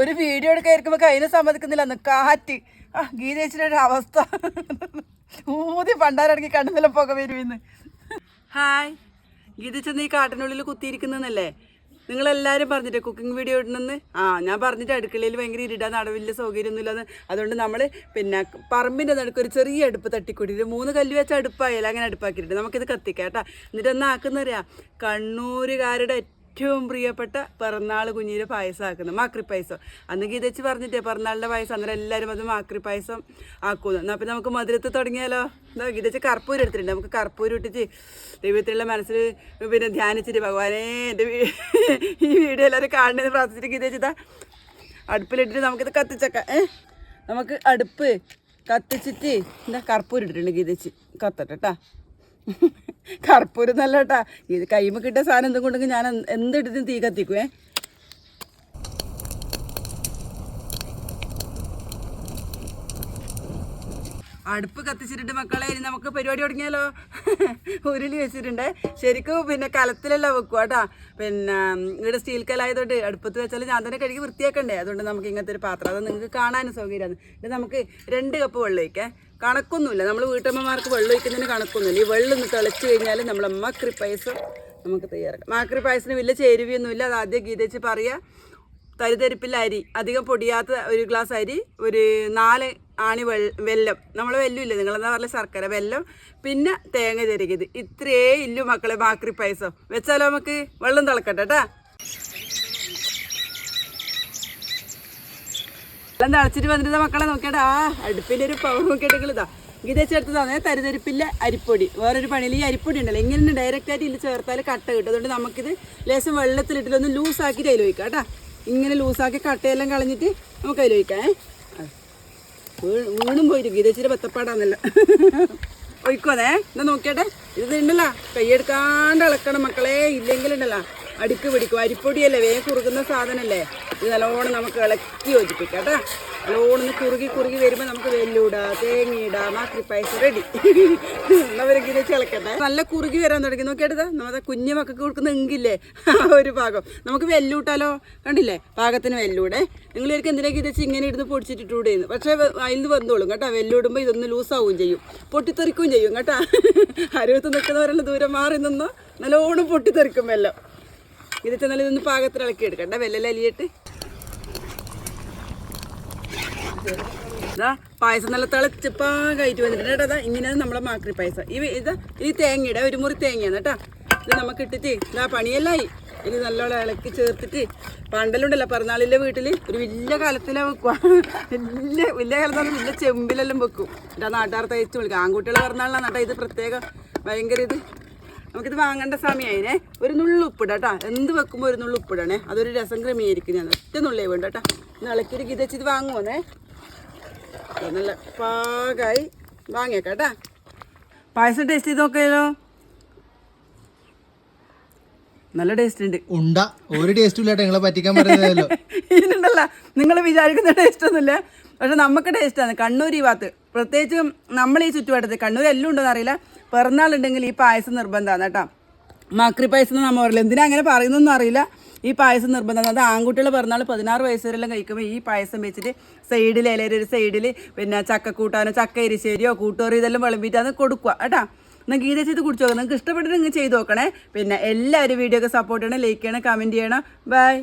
ഒരു വീഡിയോ എടുക്കാതിരിക്കുമ്പോൾ കയ്യിന് സമ്മതിക്കുന്നില്ല. കാറ്റ് ഗീതേച്ചിയുടെ ഒരു അവസ്ഥ ഊതി പണ്ടാരടങ്ങി കണ്ണുന്നില്ല പുക വരുമെന്ന്. ഹായ്, ഗീതച്ചെന്ന് ഈ കാട്ടിനുള്ളിൽ കുത്തിയിരിക്കുന്നല്ലേ നിങ്ങളെല്ലാവരും പറഞ്ഞിട്ട് കുക്കിംഗ് വീഡിയോ ഇടണമെന്ന്. ഞാൻ പറഞ്ഞിട്ട് അടുക്കളയിൽ ഭയങ്കര ഇരുടാൻ നടവില്ല സൗകര്യമൊന്നുമില്ലെന്ന്. അതുകൊണ്ട് നമ്മൾ പിന്നെ പറമ്പിൻ്റെ നടുക്ക് ഒരു ചെറിയ അടുപ്പ് തട്ടിക്കൂട്ടിയിട്ട് 3 കല്ല് വെച്ച അടുപ്പായാലും അങ്ങനെ അടുപ്പാക്കിയിട്ട് നമുക്കിത് കത്തിക്കാം കേട്ടോ. എന്നിട്ട് എന്നാ ആക്കുന്നറിയാം, കണ്ണൂരുകാരുടെ ഏറ്റവും പ്രിയപ്പെട്ട പിറന്നാൾ കുഞ്ഞിൻ്റെ പായസം ആക്കുന്നത്, മാക്രി പായസം. അന്ന് ഗീതച്ച് പറഞ്ഞിട്ടേ പിറന്നാളിൻ്റെ പായസം, അന്നേരം എല്ലാവരും അത് മാക്രി പായസം ആക്കുന്നു. എന്നാൽ അപ്പം നമുക്ക് മധുരത്ത് തുടങ്ങിയാലോ. എന്താ ഗീതച്ച് കർപ്പൂരം എടുത്തിട്ടുണ്ട്, നമുക്ക് കർപ്പൂരം ഇട്ടിട്ട് ദൈവത്തിലുള്ള മനസ്സിൽ പിന്നെ ധ്യാനിച്ചിട്ട് ഭഗവാനെ എൻ്റെ ഈ വീഡിയോ എല്ലാവരും കാണുന്നതെന്ന് പ്രാർത്ഥിച്ചിട്ട് ഗീതച്ചിതാ അടുപ്പിലിട്ടിട്ട് നമുക്കിത് കത്തിച്ചേക്കാം. നമുക്ക് അടുപ്പ് കത്തിച്ചിട്ട് എന്താ കർപ്പൂരം ഇട്ടിട്ടുണ്ട് ഗീതച്ച് കത്തട്ടെ കേട്ടാ. കർപ്പൂരം നല്ല കേട്ടാ. ഇത് കൈമ കിട്ടിയ സാധനം എന്തും കൊണ്ടെങ്കിൽ ഞാൻ എന്തിട്ടിട്ടും തീ കത്തിക്കുവേ. അടുപ്പ് കത്തിച്ചിട്ടുണ്ട് മക്കളെ. ഇനി നമുക്ക് പരിപാടി തുടങ്ങിയാലോ. ഉരുളി വെച്ചിട്ടുണ്ട് ശരിക്കും, പിന്നെ കലത്തിലെല്ലാം വെക്കുക കേട്ടോ. പിന്നെ ഇവിടെ സ്റ്റീൽ കലായതുകൊണ്ട് അടുപ്പത്ത് വെച്ചാൽ ഞാൻ തന്നെ കഴുകി വൃത്തിയാക്കണ്ടേ. അതുകൊണ്ട് നമുക്ക് ഇങ്ങനത്തെ ഒരു പാത്രം, അത് നിങ്ങൾക്ക് കാണാനും സൗകര്യമാണ്. ഇത് നമുക്ക് 2 കപ്പ് വെള്ളം ഒഴിക്കാം. കണക്കൊന്നുമില്ല, നമ്മൾ വീട്ടമ്മമാർക്ക് വെള്ളം ഒഴിക്കുന്നതിന് കണക്കൊന്നുമില്ല. ഈ വെള്ളം ഒന്ന് തിളച്ച് കഴിഞ്ഞാൽ നമ്മൾ മാക്രി പായസം നമുക്ക് തയ്യാറാക്കാം. മാക്രി പായസത്തിന് വലിയ ചേരുവയൊന്നുമില്ല. അത് ആദ്യം ഗീതച്ച് പറയുക. തരിതരിപ്പില്ല അരി, അധികം പൊടിയാത്ത 1 ഗ്ലാസ് അരി, ഒരു 4 ആണി വെല്ലം, നമ്മൾ വെല്ലമില്ലേ നിങ്ങളെന്താ പറയുക ശർക്കര, വെല്ലം, പിന്നെ തേങ്ങ ചെരുകിയത്. ഇത്രയേ ഇല്ലു മക്കളെ മാക്രി പായസം. വെച്ചാലോ നമുക്ക് വെള്ളം തിളക്കട്ടെ കേട്ടാ. വെള്ളം തിളച്ചിട്ട് വന്നിട്ട് മക്കളെ നോക്കിയാടാ, അടുപ്പിൻ്റെ ഒരു പവർ നോക്കിയിട്ട് ഇതാ ഗീതച്ചെടുത്തതാണ് തരിതരിപ്പില്ല അരിപ്പൊടി. വേറൊരു പണിയിൽ ഈ അരിപ്പൊടി ഉണ്ടല്ലോ ഇങ്ങനെ ഡയറക്റ്റായിട്ട് ഇതിൽ ചേർത്താൽ കട്ട കിട്ടും. അതുകൊണ്ട് നമുക്കിത് ലേശം വെള്ളത്തിലിട്ടിട്ടൊന്ന് ലൂസാക്കിയിട്ട് അതിൽ ഒഴിക്കാം കേട്ടാ. ഇങ്ങനെ ലൂസാക്കി കട്ടയെല്ലാം കളഞ്ഞിട്ട് നമുക്ക് അതിൽ ഒഴിക്കാം. വീണും പോയിട്ട് ഗീതച്ചിരി ബത്തപ്പാടാന്നല്ലോ. ഒഴിക്കുവതേ എന്നാ നോക്കിയാട്ടെ. ഇത് ഉണ്ടല്ലോ കൈയെടുക്കാണ്ട് ഇളക്കണം മക്കളെ, ഇല്ലെങ്കിലുണ്ടല്ലോ അടുക്ക് പിടിക്കും. അരിപ്പൊടിയല്ലേ വേഗം കുറുകുന്ന സാധനമല്ലേ. ഇത് നല്ലോണം നമുക്ക് ഇളക്കി യോജിപ്പിക്കാം കേട്ടോ. നല്ലോണം കുറുകി വരുമ്പോൾ നമുക്ക് വെല്ലൂടാം, തേങ്ങയിടാം, മാക്രി പായസം റെഡി. എന്നവരൊക്കെ ഇത് ഇളക്കട്ടെ. നല്ല കുറുകി വരാൻ തുടങ്ങി. നോക്കിയെടുത്താ നമ്മുടെ കുഞ്ഞു മക്കൾക്ക് കൊടുക്കുന്ന എങ്കില്ലേ ആ ഒരു ഭാഗം നമുക്ക് വെല്ലൂട്ടാലോ. കണ്ടില്ലേ പാകത്തിന് വെല്ലൂടെ. നിങ്ങളൊരിക്കലും എന്തിനൊക്കെ ഇത് ഇങ്ങനെ ഇടുന്ന് പൊടിച്ചിട്ടിട്ടൂടെയെന്ന്. പക്ഷേ അതിൽ നിന്ന് വന്നോളും കേട്ടോ. വെല്ലൂടുമ്പോൾ ഇതൊന്ന് ലൂസാവുകയും ചെയ്യും, പൊട്ടിത്തെറിക്കുകയും ചെയ്യും കേട്ടോ. അരുവത്ത് നിൽക്കുന്നവരെല്ലാം ദൂരം മാറി നിന്നോ നല്ലോണം പൊട്ടിത്തെറിക്കും വെല്ലം. ഇത് ചെന്നാൽ ഇതൊന്ന് പാകത്തിൽ ഇളക്കി എടുക്കണ്ട. വെല്ലം അലിയിട്ട് ഇതാ പായസം നല്ല തിളച്ച് പാകമായിട്ട് വന്നിട്ടുണ്ട് കേട്ടോ. അതാ ഇങ്ങനെയാണ് നമ്മളെ മാക്രി പായസം. ഈ തേങ്ങയുടെ 1 മുറി തേങ്ങയാണ് കേട്ടോ. ഇത് നമുക്ക് ഇട്ടിട്ട് ഇതാ പണിയെല്ലാമായി. ഇത് നല്ലോണം ഇളക്കി ചേർത്തിട്ട് പണ്ടലുണ്ടല്ലോ പിറന്നാളിൻ്റെ വീട്ടിൽ ഒരു വലിയ കാലത്തിലാണ് വെക്കുക. വലിയ കാലത്താണ് വലിയ ചെമ്പിലെല്ലാം വെക്കും. എന്നിട്ട് ആ നാട്ടുകാർ തയ്ച്ച് വിളിക്കും. ആൺകുട്ടികൾ പിറന്നാളിനാണ് കേട്ടോ. ഇത് പ്രത്യേകം ഭയങ്കര ഇത് നമുക്കിത് വാങ്ങേണ്ട സമയമായിനെ. ഒരു നുള്ളു ഉപ്പിടാം കേട്ടോ. എന്ത് വെക്കുമ്പോൾ ഒരു നുള്ളു ഉപ്പിടണേ. അതൊരു രസം ക്രമീകരിക്കും. ഞാൻ ഒറ്റ നുള്ളേ വേണ്ട കേട്ടോ. ഇളക്കിയിട്ട് ഗീതച്ച് ഇത് വാങ്ങുവന്നേ. നല്ല പാകമായി വാങ്ങിയേക്കാം കേട്ടാ. പായസം ടേസ്റ്റ് ചെയ്ത് നോക്കിയാലോ. നല്ല ടേസ്റ്റ് ഉണ്ട്. ഉണ്ടാ ഒരു ടേസ്റ്റും ഇല്ലാട്ടോ നിങ്ങളെ പറ്റിക്കാൻ പറയുന്നതല്ലോ. ഇതിനുണ്ടല്ല നിങ്ങൾ വിചാരിക്കുന്ന ടേസ്റ്റ് ഒന്നുമില്ല, പക്ഷെ നമുക്ക് ടേസ്റ്റാണ്. കണ്ണൂർ ഈ ഭാഗത്ത് പ്രത്യേകിച്ചും നമ്മൾ ഈ ചുറ്റുപാടത്ത്, കണ്ണൂർ എല്ലാം ഉണ്ടോയെന്ന് അറിയില്ല, പിറന്നാളുണ്ടെങ്കിൽ ഈ പായസം നിർബന്ധമാണ് കേട്ടോ. മാക്രി പായസം നമ്മൾ പറയില്ല, എന്തിനാ അങ്ങനെ പറയുന്നൊന്നും അറിയില്ല. ഈ പായസം നിർബന്ധമാണ്. അത് ആൺകുട്ടികൾ പിറന്നാൾ 16 വയസ്സ് വരെല്ലാം കഴിക്കുമ്പോൾ ഈ പായസം വെച്ചിട്ട് സൈഡിൽ ഇലയൊരു സൈഡിൽ പിന്നെ ചക്കക്കൂട്ടാനോ ചക്ക എരിശ്ശേരിയോ കൂട്ടോറി ഇതെല്ലാം വിളമ്പിയിട്ട് അത് കൊടുക്കുക കേട്ടോ. എന്നാൽ ഗീത ചെയ്ത് കുടിച്ച് നോക്കാം. നിങ്ങൾക്ക് ഇഷ്ടപ്പെട്ടിട്ട് നിങ്ങൾ ചെയ്ത് നോക്കണേ. പിന്നെ എല്ലാവരും വീഡിയോ ഒക്കെ സപ്പോർട്ട് ചെയ്യണം, ലൈക്ക് ചെയ്യണം, കമൻറ്റ് ചെയ്യണം. ബൈ.